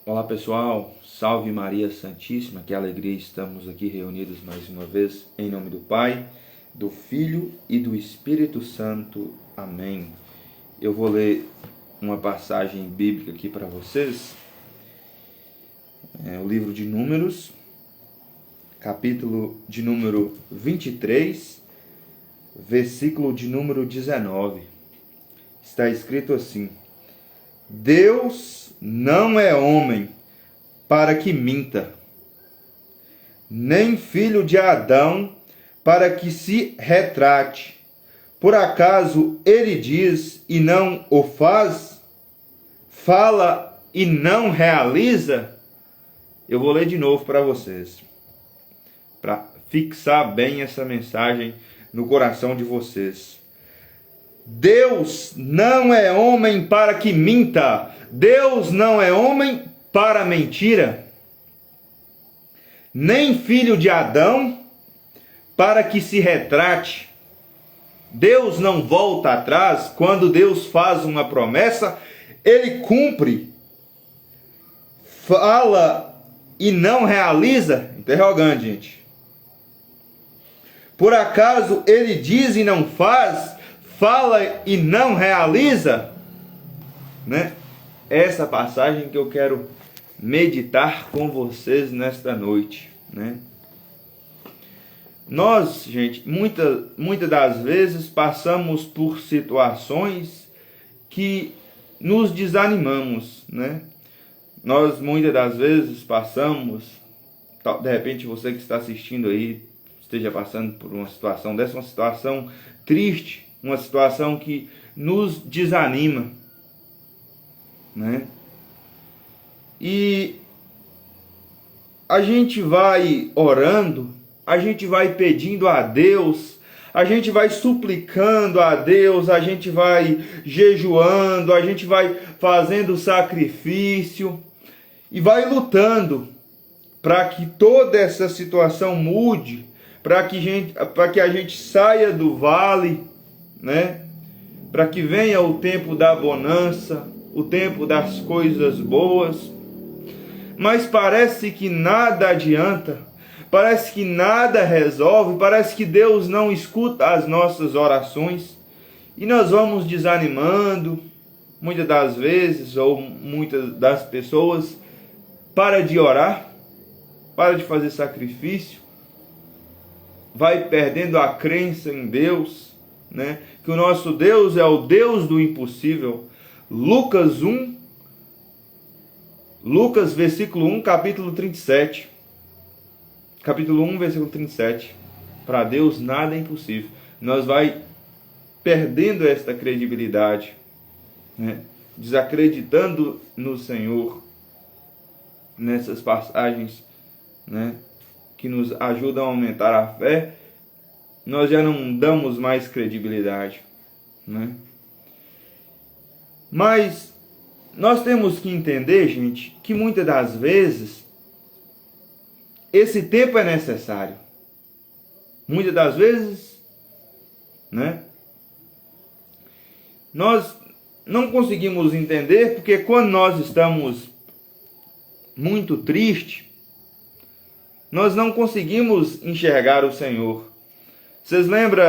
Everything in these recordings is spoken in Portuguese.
Olá pessoal, salve Maria Santíssima, que alegria estamos aqui reunidos mais uma vez, em nome do Pai, do Filho e do Espírito Santo. Amém. Eu vou ler uma passagem bíblica aqui para vocês, o livro de Números, capítulo de número 23, versículo de número 19. Está escrito assim: Deus não é homem para que minta, nem filho de Adão para que se retrate. Por acaso ele diz e não o faz? Fala e não realiza? Eu vou ler de novo para vocês, para fixar bem essa mensagem no coração de vocês. Deus não é homem para que minta. Deus não é homem para mentira. Nem filho de Adão para que se retrate. Deus não volta atrás. Quando Deus faz uma promessa, Ele cumpre. Fala e não realiza? Interrogante, gente. Por acaso Ele diz e não faz? Fala e não realiza? Né? Essa passagem que eu quero meditar com vocês nesta noite, né? Nós, gente, muitas das vezes passamos por situações que nos desanimamos, né? Nós muitas das vezes passamos, de repente você que está assistindo aí esteja passando por uma situação dessa, uma situação triste, uma situação que nos desanima, né? E a gente vai orando, a gente vai pedindo a Deus, a gente vai suplicando a Deus, a gente vai jejuando, a gente vai fazendo sacrifício e vai lutando para que toda essa situação mude, para que a gente saia do vale, né? Para que venha o tempo da bonança, o tempo das coisas boas. Mas parece que nada adianta, parece que nada resolve, parece que Deus não escuta as nossas orações e nós vamos desanimando. Muitas das vezes, ou muitas das pessoas, para de orar, para de fazer sacrifício, vai perdendo a crença em Deus, né? Que o nosso Deus é o Deus do impossível. Lucas versículo 1, capítulo 37. Capítulo 1, versículo 37. Para Deus nada é impossível. Nós vai perdendo esta credibilidade, né? Desacreditando no Senhor nessas passagens, né? Que nos ajudam a aumentar a fé. Nós já não damos mais credibilidade, né? Mas nós temos que entender, gente, que muitas das vezes esse tempo é necessário. Muitas das vezes, né? Nós não conseguimos entender porque quando nós estamos muito tristes, nós não conseguimos enxergar o Senhor. Vocês lembram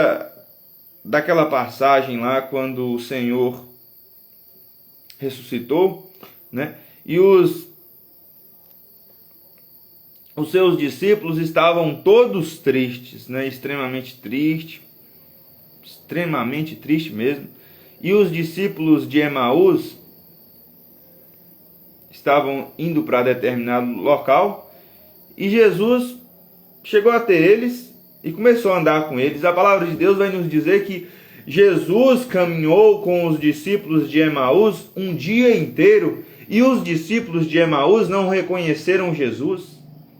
daquela passagem lá quando o Senhor ressuscitou, né? E os seus discípulos estavam todos tristes, né? Extremamente triste mesmo. E os discípulos de Emaús estavam indo para determinado local e Jesus chegou até eles e começou a andar com eles. A palavra de Deus vai nos dizer que Jesus caminhou com os discípulos de Emaús um dia inteiro e os discípulos de Emaús não reconheceram Jesus.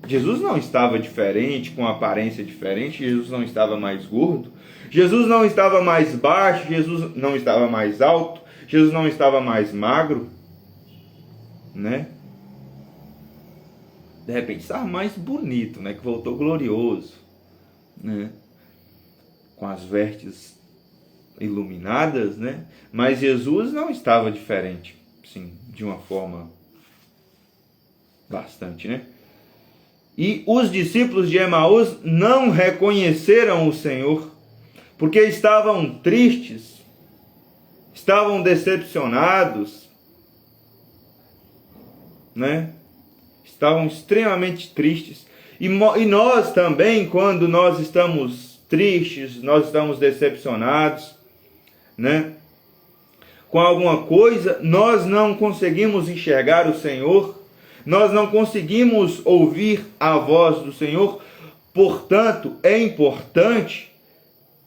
Jesus não estava diferente, com aparência diferente, Jesus não estava mais gordo, Jesus não estava mais baixo, Jesus não estava mais alto, Jesus não estava mais magro, né? De repente estava mais bonito, né? Que voltou glorioso, né? Com as vestes iluminadas, né? Mas Jesus não estava diferente, sim, de uma forma bastante, né? E os discípulos de Emaús não reconheceram o Senhor, porque estavam tristes, estavam decepcionados, né? Estavam extremamente tristes. E nós também, quando nós estamos tristes, nós estamos decepcionados, né, com alguma coisa, nós não conseguimos enxergar o Senhor, nós não conseguimos ouvir a voz do Senhor. Portanto, é importante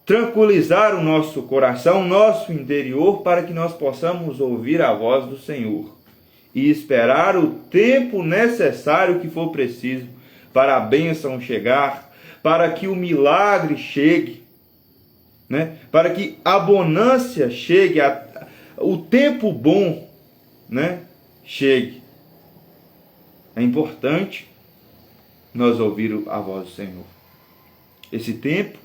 tranquilizar o nosso coração, o nosso interior, para que nós possamos ouvir a voz do Senhor e esperar o tempo necessário que for preciso para a bênção chegar, para que o milagre chegue, né? Para que a bonança chegue, o tempo bom, né, chegue. É importante nós ouvir a voz do Senhor. Esse tempo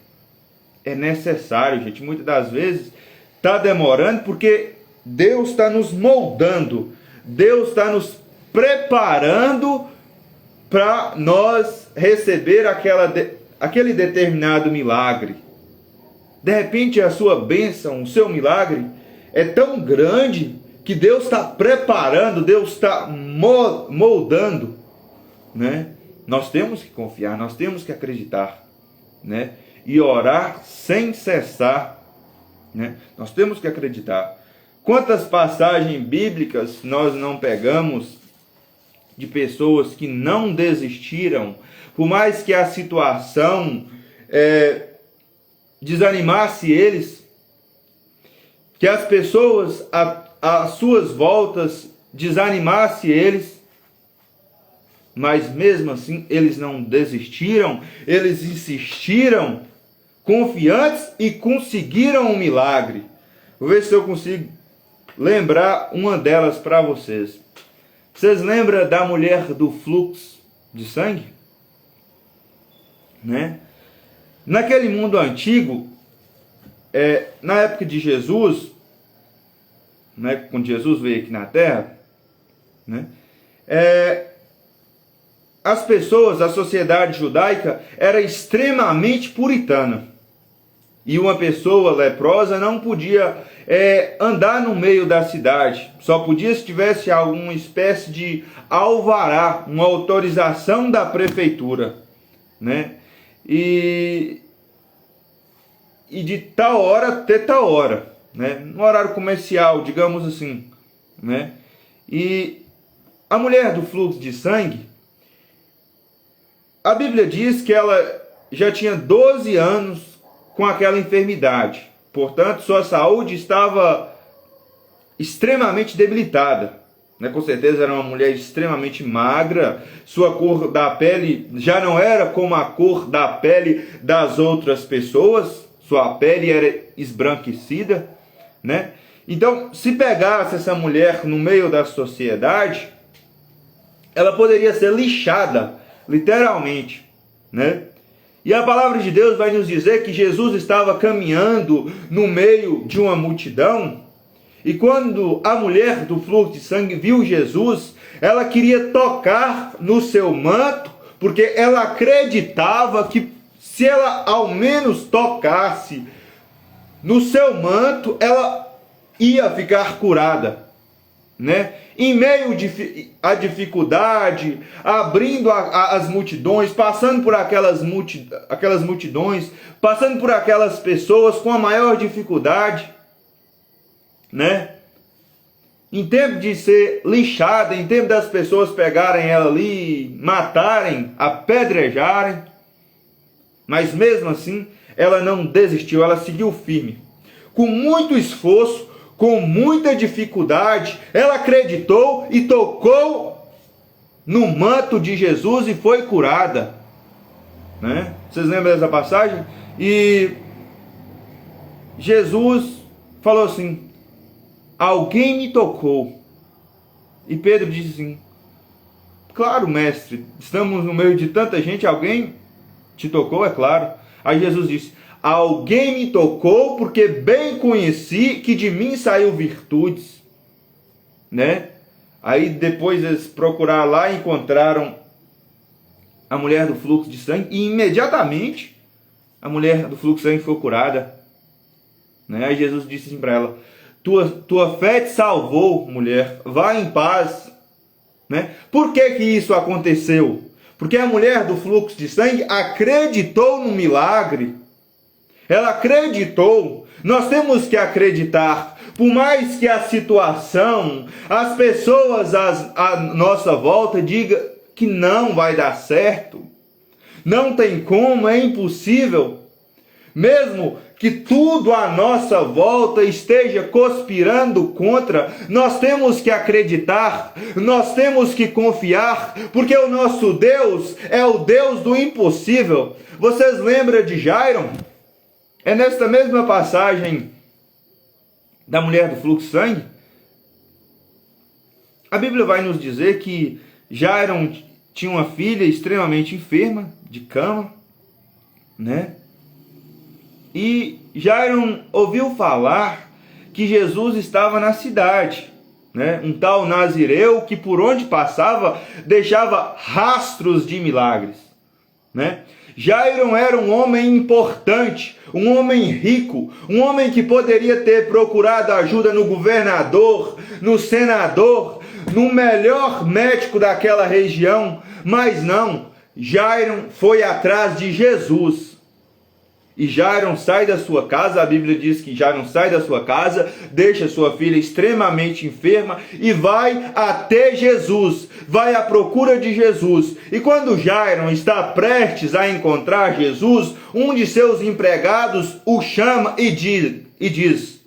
é necessário, gente. Muitas das vezes está demorando porque Deus está nos moldando, Deus está nos preparando para nós receber aquele determinado milagre. De repente a sua bênção, o seu milagre é tão grande que Deus está preparando, Deus está moldando, né? Nós temos que confiar, nós temos que acreditar, né? E orar sem cessar, né? Nós temos que acreditar. Quantas passagens bíblicas nós não pegamos de pessoas que não desistiram, por mais que a situação desanimasse eles, que as pessoas às suas voltas desanimasse eles, mas mesmo assim eles não desistiram, eles insistiram, confiantes, e conseguiram um milagre. Vou ver se eu consigo lembrar uma delas para vocês. Vocês lembram da mulher do fluxo de sangue? Né? Naquele mundo antigo, na época de Jesus, né, quando Jesus veio aqui na Terra, né, as pessoas, a sociedade judaica era extremamente puritana. E uma pessoa leprosa não podia andar no meio da cidade. Só podia se tivesse alguma espécie de alvará, uma autorização da prefeitura, né? E de tal hora até tal hora, né? No horário comercial, digamos assim, né? E a mulher do fluxo de sangue, a Bíblia diz que ela já tinha 12 anos com aquela enfermidade. Portanto, sua saúde estava extremamente debilitada, né? Com certeza era uma mulher extremamente magra, sua cor da pele já não era como a cor da pele das outras pessoas, sua pele era esbranquecida, né? Então, se pegasse essa mulher no meio da sociedade, ela poderia ser lixada, literalmente, né? E a palavra de Deus vai nos dizer que Jesus estava caminhando no meio de uma multidão, e quando a mulher do fluxo de sangue viu Jesus, ela queria tocar no seu manto, porque ela acreditava que se ela ao menos tocasse no seu manto, ela ia ficar curada, né? Em meio à dificuldade, abrindo as multidões, passando por aquelas multidões, passando por aquelas pessoas com a maior dificuldade, né? Em tempo de ser lixada, em tempo das pessoas pegarem ela ali, matarem, apedrejarem, mas mesmo assim, ela não desistiu, ela seguiu firme. Com muito esforço, com muita dificuldade, ela acreditou e tocou no manto de Jesus e foi curada, né? Vocês lembram dessa passagem? E Jesus falou assim: alguém me tocou. E Pedro disse assim: claro, mestre, estamos no meio de tanta gente, alguém te tocou, é claro. Aí Jesus disse: alguém me tocou, porque bem conheci que de mim saiu virtudes, né? Aí depois eles procuraram lá e encontraram a mulher do fluxo de sangue, e imediatamente a mulher do fluxo de sangue foi curada. Né? Aí Jesus disse assim para ela: tua fé te salvou, mulher, vá em paz. Né? Por que isso aconteceu? Porque a mulher do fluxo de sangue acreditou no milagre. Ela acreditou. Nós temos que acreditar. Por mais que a situação, as pessoas à nossa volta digam que não vai dar certo, não tem como, é impossível. Mesmo que tudo à nossa volta esteja conspirando contra, nós temos que acreditar, nós temos que confiar, porque o nosso Deus é o Deus do impossível. Vocês lembram de Jairo? É nesta mesma passagem da mulher do fluxo de sangue. A Bíblia vai nos dizer que Jairo tinha uma filha extremamente enferma, de cama, né? E Jairo ouviu falar que Jesus estava na cidade, né? Um tal Nazireu que por onde passava deixava rastros de milagres, né? Jairo era um homem importante, um homem rico, um homem que poderia ter procurado ajuda no governador, no senador, no melhor médico daquela região, mas não. Jairo foi atrás de Jesus. E Jairo sai da sua casa, a Bíblia diz que Jairo sai da sua casa, deixa sua filha extremamente enferma e vai até Jesus, vai à procura de Jesus. E quando Jairo está prestes a encontrar Jesus, um de seus empregados o chama e diz: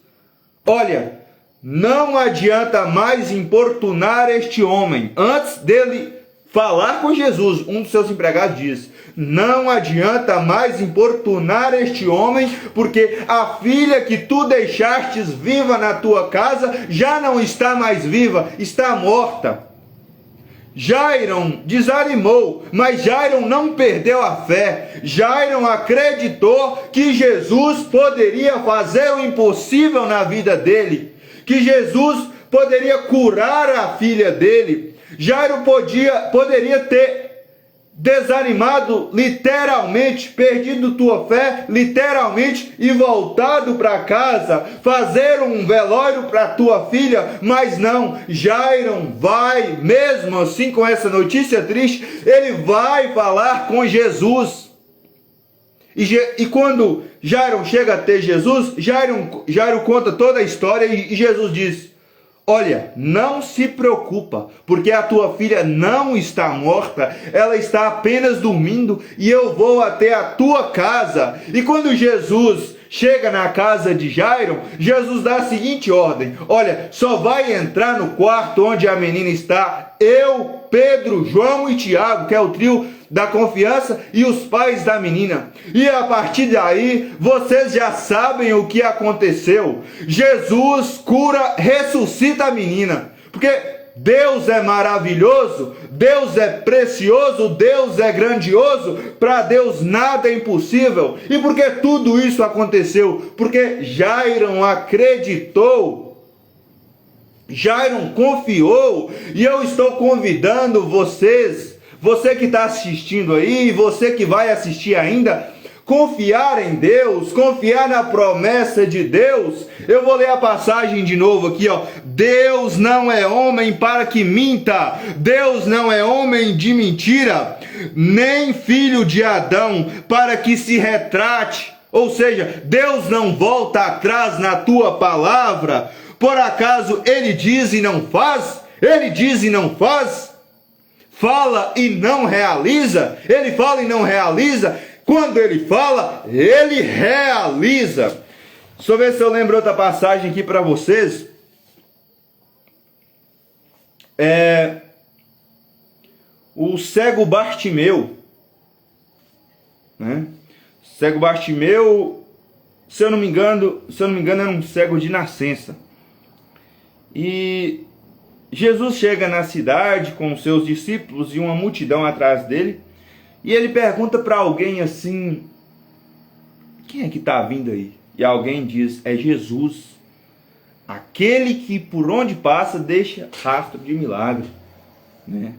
olha, não adianta mais importunar este homem. Antes dele falar com Jesus, um dos seus empregados diz: não adianta mais importunar este homem, porque a filha que tu deixastes viva na tua casa já não está mais viva, está morta. Jairo desanimou, mas Jairo não perdeu a fé. Jairo acreditou que Jesus poderia fazer o impossível na vida dele, que Jesus poderia curar a filha dele. Jairo poderia ter desanimado literalmente, perdido tua fé literalmente e voltado para casa, fazer um velório para tua filha, mas não. Jairo vai, mesmo assim com essa notícia triste, ele vai falar com Jesus. E quando Jairo chega a ter Jesus, Jairo conta toda a história e Jesus diz: olha, não se preocupa, porque a tua filha não está morta, ela está apenas dormindo e eu vou até a tua casa. E quando Jesus chega na casa de Jairo, Jesus dá a seguinte ordem: olha, só vai entrar no quarto onde a menina está, eu, Pedro, João e Tiago, que é o trio da confiança, e os pais da menina. E a partir daí, vocês já sabem o que aconteceu. Jesus cura, ressuscita a menina. Porque Deus é maravilhoso, Deus é precioso, Deus é grandioso. Para Deus nada é impossível. E por que tudo isso aconteceu? Porque Jairo acreditou, Jairo confiou. E eu estou convidando vocês, você que está assistindo aí, você que vai assistir ainda, confiar em Deus, confiar na promessa de Deus. Eu vou ler a passagem de novo aqui, ó. Deus não é homem para que minta, Deus não é homem de mentira, nem filho de Adão para que se retrate. Ou seja, Deus não volta atrás na tua palavra. Por acaso ele diz e não faz? Ele diz e não faz? Fala e não realiza? Ele fala e não realiza? Quando ele fala, ele realiza. Deixa eu ver se eu lembro outra passagem aqui para vocês. O cego Bartimeu, né? Cego Bartimeu, se eu não me engano, era um cego de nascença. E Jesus chega na cidade com os seus discípulos e uma multidão atrás dele. E ele pergunta para alguém assim: quem é que está vindo aí? E alguém diz: é Jesus. Aquele que por onde passa deixa rastro de milagre, né?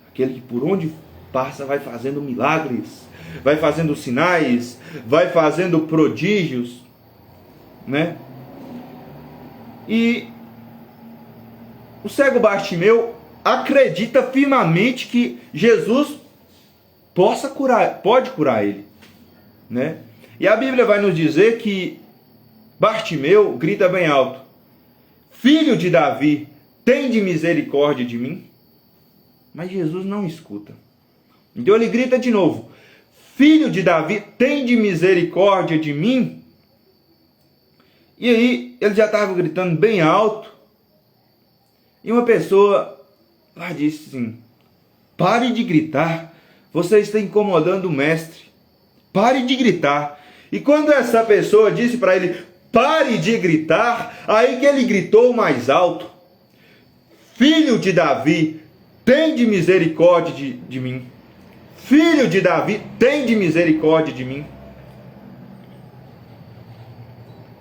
Aquele que por onde passa vai fazendo milagres, vai fazendo sinais, vai fazendo prodígios, né? E o cego Bartimeu acredita firmemente que Jesus pode curar ele, né? E a Bíblia vai nos dizer que Bartimeu grita bem alto: Filho de Davi, tende misericórdia de mim. Mas Jesus não escuta. Então ele grita de novo: Filho de Davi, tende misericórdia de mim. E aí ele já estava gritando bem alto. E uma pessoa lá disse assim: pare de gritar, você está incomodando o mestre. Pare de gritar. E quando essa pessoa disse para ele: pare de gritar, aí que ele gritou mais alto: Filho de Davi, tende misericórdia de mim. Filho de Davi, tende misericórdia de mim.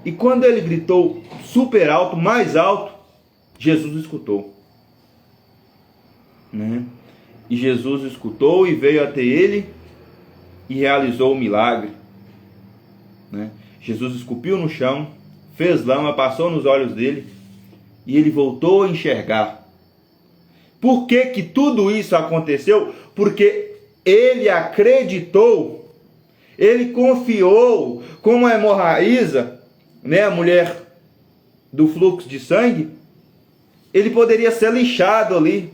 E quando ele gritou super alto, mais alto, Jesus escutou, né? E Jesus escutou e veio até ele e realizou o milagre, né? Jesus escupiu no chão, fez lama, passou nos olhos dele e ele voltou a enxergar. Por que que tudo isso aconteceu? Porque ele acreditou, ele confiou, como a hemorraísa, né, a mulher do fluxo de sangue, ele poderia ser lixado ali.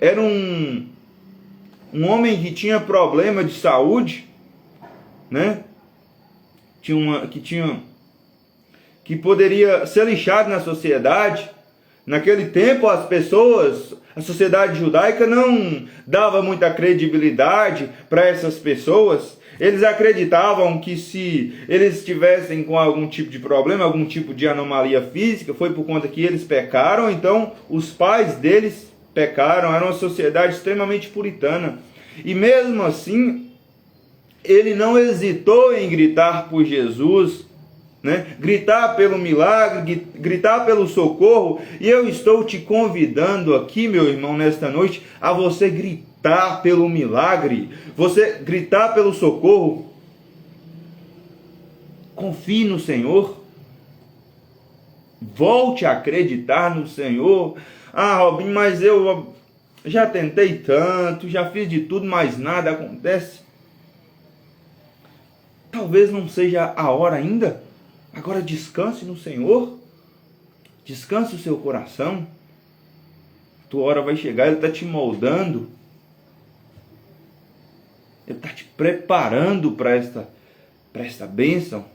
Era um homem que tinha problema de saúde, né? Que poderia ser lixado na sociedade. Naquele tempo a sociedade judaica não dava muita credibilidade para essas pessoas. Eles acreditavam que se eles estivessem com algum tipo de problema, algum tipo de anomalia física, foi por conta que eles pecaram, então os pais deles pecaram. Era uma sociedade extremamente puritana. E mesmo assim, ele não hesitou em gritar por Jesus, né? Gritar pelo milagre, gritar pelo socorro. E eu estou te convidando aqui, meu irmão, nesta noite, a você gritar pelo milagre, você gritar pelo socorro. Confie no Senhor, volte a acreditar no Senhor. Ah, Robinho, mas eu já tentei tanto, já fiz de tudo, mas nada acontece. Talvez não seja a hora ainda. Agora descanse no Senhor, descanse o seu coração. Tua hora vai chegar, Ele está te moldando, Ele está te preparando para esta bênção.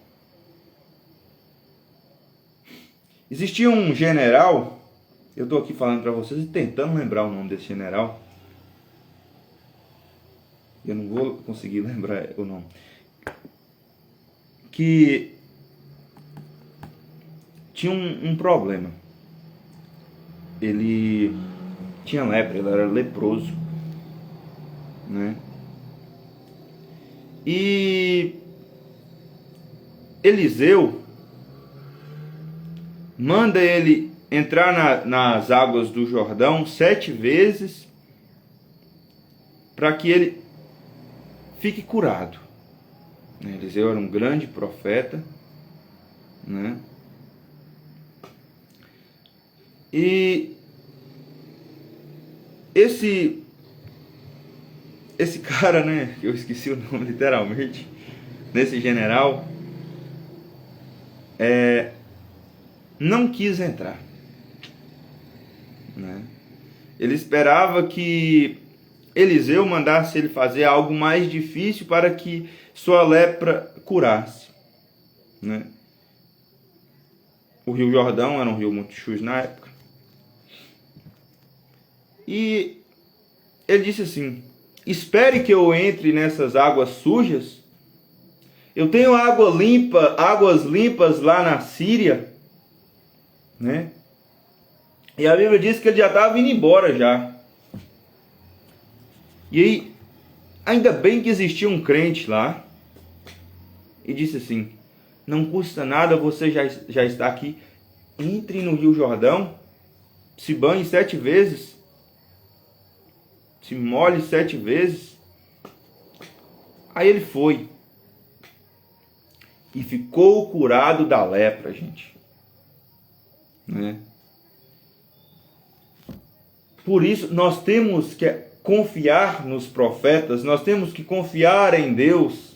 Existia um general, eu estou aqui falando para vocês e tentando lembrar o nome desse general. Eu não vou conseguir lembrar o nome. Que tinha um problema. Ele tinha lepra, ele era leproso, né? E Eliseu manda ele entrar nas águas do Jordão 7 vezes para que ele fique curado. Eliseu era um grande profeta, né? E esse cara, né, eu esqueci o nome literalmente, desse general, não quis entrar, né? Ele esperava que Eliseu mandasse ele fazer algo mais difícil para que sua lepra curasse, né? O Rio Jordão era um rio muito sujo na época. E ele disse assim: espere que eu entre nessas águas sujas. Eu tenho águas limpas lá na Síria, né? E a Bíblia diz que ele já estava indo embora já. E aí, ainda bem que existia um crente lá, e disse assim: não custa nada, você já está aqui. Entre no Rio Jordão, se banhe 7 vezes, se molhe 7 vezes. Aí ele foi e ficou curado da lepra, gente, né? Por isso nós temos que confiar nos profetas, nós temos que confiar em Deus.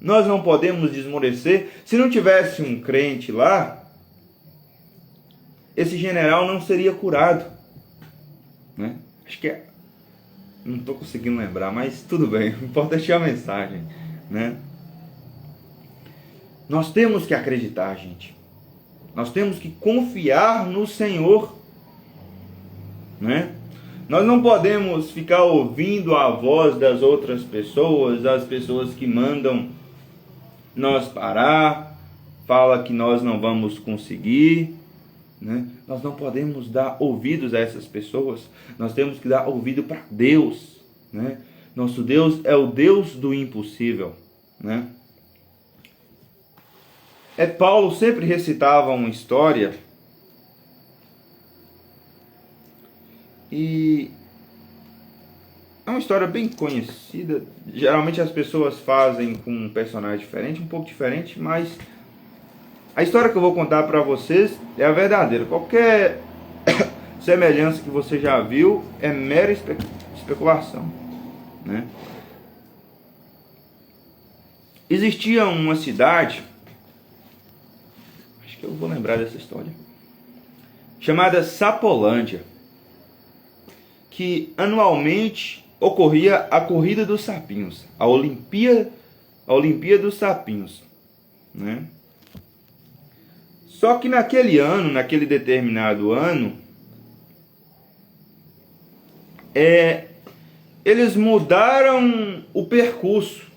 Nós não podemos desmorecer. Se não tivesse um crente lá, esse general não seria curado, né? Acho que não estou conseguindo lembrar, mas tudo bem, o importante é a mensagem, né? Nós temos que acreditar, gente. Nós temos que confiar no Senhor, né? Nós não podemos ficar ouvindo a voz das outras pessoas, das pessoas que mandam nós parar, fala que nós não vamos conseguir, né? Nós não podemos dar ouvidos a essas pessoas. Nós temos que dar ouvido para Deus, né? Nosso Deus é o Deus do impossível, né? Paulo sempre recitava uma história, e é uma história bem conhecida. Geralmente as pessoas fazem com um personagem diferente, um pouco diferente, mas a história que eu vou contar para vocês é a verdadeira. Qualquer semelhança que você já viu é mera especulação, né? Existia uma cidade, acho que eu vou lembrar dessa história, chamada Sapolândia, que anualmente ocorria a corrida dos sapinhos, a Olimpíada dos Sapinhos, né? Só que naquele ano, naquele determinado ano, eles mudaram o percurso,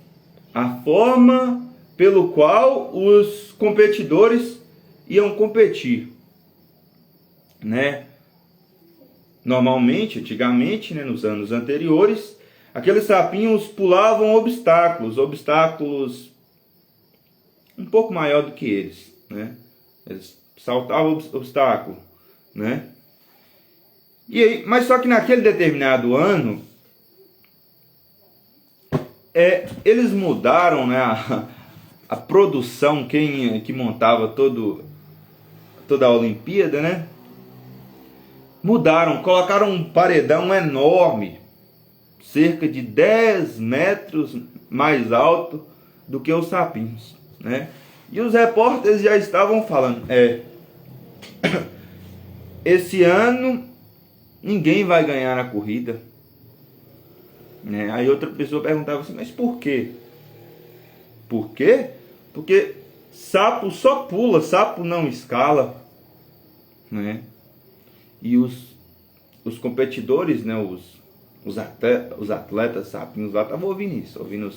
a forma pelo qual os competidores iam competir, né? Normalmente, antigamente, né, nos anos anteriores, aqueles sapinhos pulavam obstáculos um pouco maior do que eles, né? Eles saltavam obstáculo, né? E aí, mas só que naquele determinado ano, eles mudaram, né, a produção, que montava toda a Olimpíada, né? Mudaram, colocaram um paredão enorme, cerca de 10 metros mais alto do que os sapinhos, né? E os repórteres já estavam falando, esse ano ninguém vai ganhar a corrida, né? Aí outra pessoa perguntava assim, mas por quê? Por quê? Porque sapo só pula, sapo não escala, né? E os competidores, né, os atletas sapinhos lá estavam ouvindo isso, ouvindo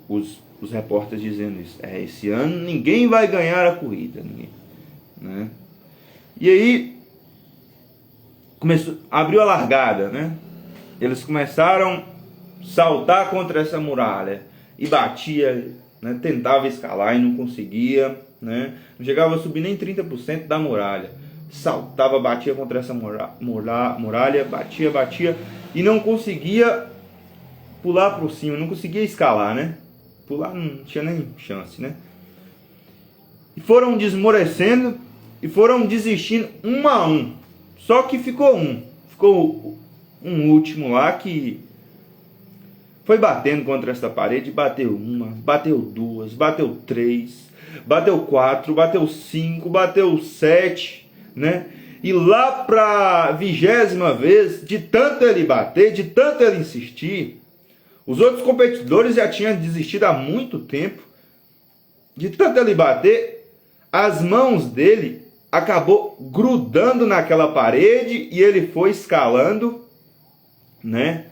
os repórteres dizendo isso. Esse ano ninguém vai ganhar a corrida, ninguém, né? E aí abriu a largada, né? Eles começaram a saltar contra essa muralha e batia, né? Tentava escalar e não conseguia, né? Não chegava a subir nem 30% da muralha. Saltava, batia contra essa muralha, batia e não conseguia pular por cima, não conseguia escalar, né? Pular não tinha nem chance, né? E foram desmorecendo e foram desistindo um a um. Só que ficou um último lá que foi batendo contra essa parede, bateu uma, bateu duas, bateu três, bateu 4, bateu 5, bateu 7, né? E lá para a 20ª vez, de tanto ele bater, de tanto ele insistir, os outros competidores já tinham desistido há muito tempo. De tanto ele bater, as mãos dele acabou grudando naquela parede e ele foi escalando, né?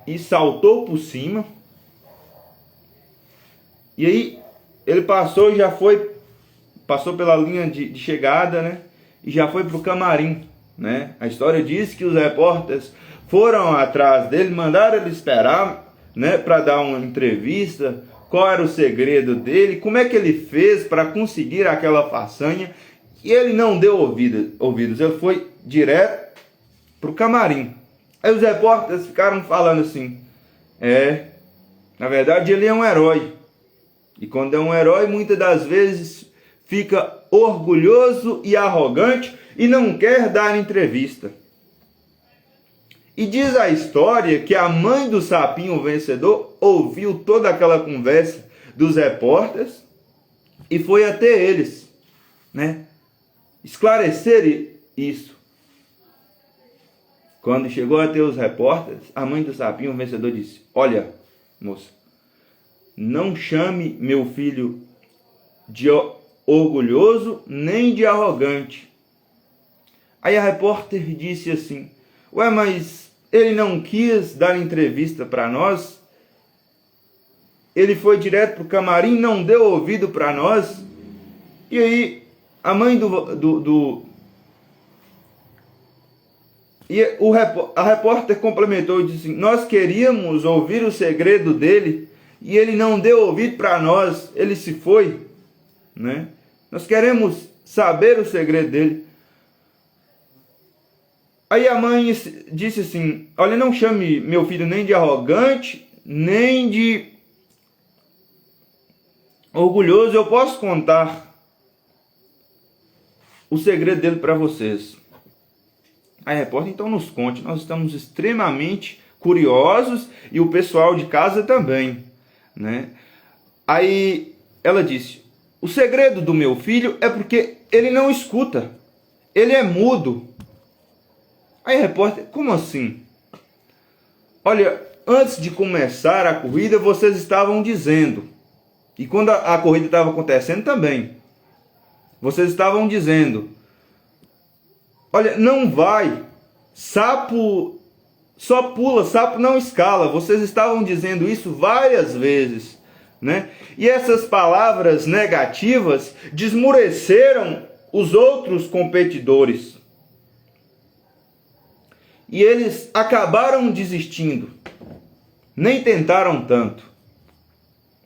E saltou por cima. E aí ele passou pela linha de chegada, né? E já foi pro camarim, né? A história diz que os repórteres foram atrás dele, mandaram ele esperar, né, para dar uma entrevista qual era o segredo dele, como é que ele fez para conseguir aquela façanha. E ele não deu ouvidos, ele foi direto para o camarim. Aí os repórteres ficaram falando assim, na verdade ele é um herói. E quando é um herói, muitas das vezes fica orgulhoso e arrogante e não quer dar entrevista. E diz a história que a mãe do sapinho vencedor ouviu toda aquela conversa dos repórteres e foi até eles, né, esclarecer isso. Quando chegou até os repórteres, a mãe do sapinho vencedor disse: olha, moça, não chame meu filho de orgulhoso nem de arrogante. Aí a repórter disse assim: ué, mas ele não quis dar entrevista para nós? Ele foi direto para o camarim, não deu ouvido para nós? E aí a mãe a repórter complementou e disse assim: nós queríamos ouvir o segredo dele e ele não deu ouvido para nós, ele se foi, né? Nós queremos saber o segredo dele. Aí a mãe disse assim: olha, não chame meu filho nem de arrogante, nem de orgulhoso, eu posso contar o segredo dele para vocês. Aí a repórter, então nos conte, nós estamos extremamente curiosos e o pessoal de casa também, né? Aí ela disse: o segredo do meu filho é porque ele não escuta, ele é mudo. Aí a repórter: como assim? Olha, antes de começar a corrida vocês estavam dizendo, e quando a corrida estava acontecendo também, vocês estavam dizendo: olha, não vai, sapo só pula, sapo não escala. Vocês estavam dizendo isso várias vezes, né? E essas palavras negativas desmoreceram os outros competidores. E eles acabaram desistindo, nem tentaram tanto,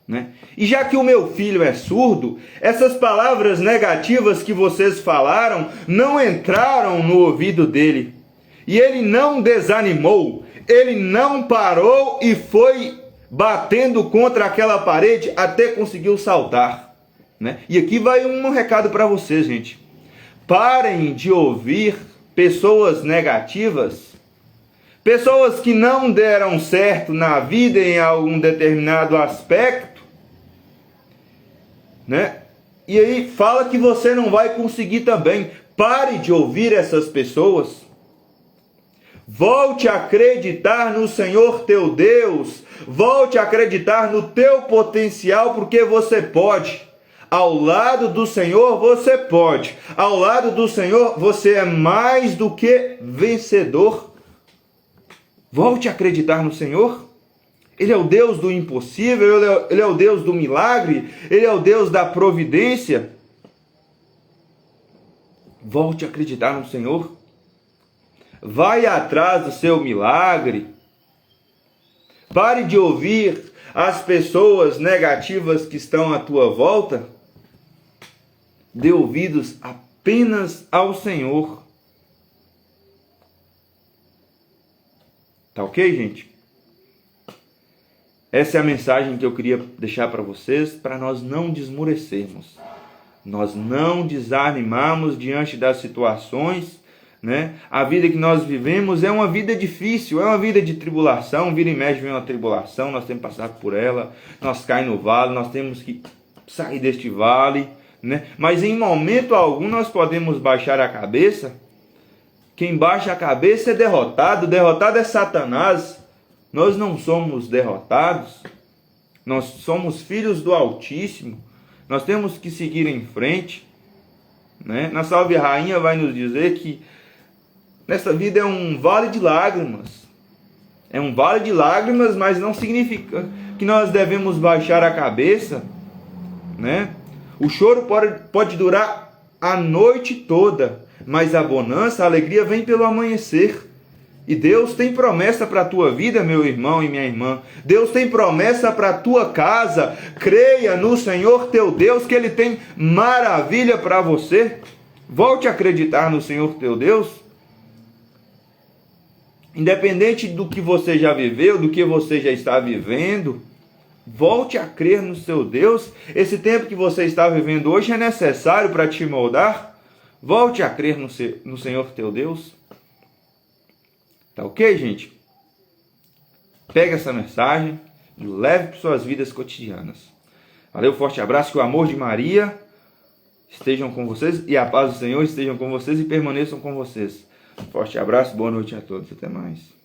né? E já que o meu filho é surdo, essas palavras negativas que vocês falaram não entraram no ouvido dele. E ele não desanimou, ele não parou e foi batendo contra aquela parede até conseguiu saltar, né? E aqui vai um recado para vocês, gente. Parem de ouvir pessoas negativas, pessoas que não deram certo na vida em algum determinado aspecto, né? E aí fala que você não vai conseguir também. Pare de ouvir essas pessoas. Volte a acreditar no Senhor teu Deus. Volte a acreditar no teu potencial, porque você pode. Ao lado do Senhor você pode. Ao lado do Senhor você é mais do que vencedor. Volte a acreditar no Senhor. Ele é o Deus do impossível, Ele é o Deus do milagre, Ele é o Deus da providência. Volte a acreditar no Senhor. Vai atrás do seu milagre. Pare de ouvir as pessoas negativas que estão à tua volta. Dê ouvidos apenas ao Senhor. Tá ok, gente? Essa é a mensagem que eu queria deixar para vocês, para nós não desmorecermos. Nós não desanimarmos diante das situações, né? A vida que nós vivemos é uma vida difícil, é uma vida de tribulação. Vira e mexe vem uma tribulação, nós temos que passar por ela, nós caímos no vale, nós temos que sair deste vale, né? Mas em momento algum nós podemos baixar a cabeça. Quem baixa a cabeça é derrotado, derrotado é Satanás. Nós não somos derrotados, nós somos filhos do Altíssimo, nós temos que seguir em frente, né? Na Salve Rainha vai nos dizer que nessa vida é um vale de lágrimas, é um vale de lágrimas, mas não significa que nós devemos baixar a cabeça, né? O choro pode durar a noite toda, mas a bonança, a alegria vem pelo amanhecer. E Deus tem promessa para a tua vida, meu irmão e minha irmã. Deus tem promessa para a tua casa. Creia no Senhor teu Deus, que Ele tem maravilha para você. Volte a acreditar no Senhor teu Deus. Independente do que você já viveu, do que você já está vivendo, volte a crer no seu Deus. Esse tempo que você está vivendo hoje é necessário para te moldar. Volte a crer no Senhor teu Deus. Tá ok, gente? Pega essa mensagem e leve para suas vidas cotidianas. Valeu, forte abraço, que o amor de Maria estejam com vocês e a paz do Senhor estejam com vocês e permaneçam com vocês. Forte abraço, boa noite a todos, até mais.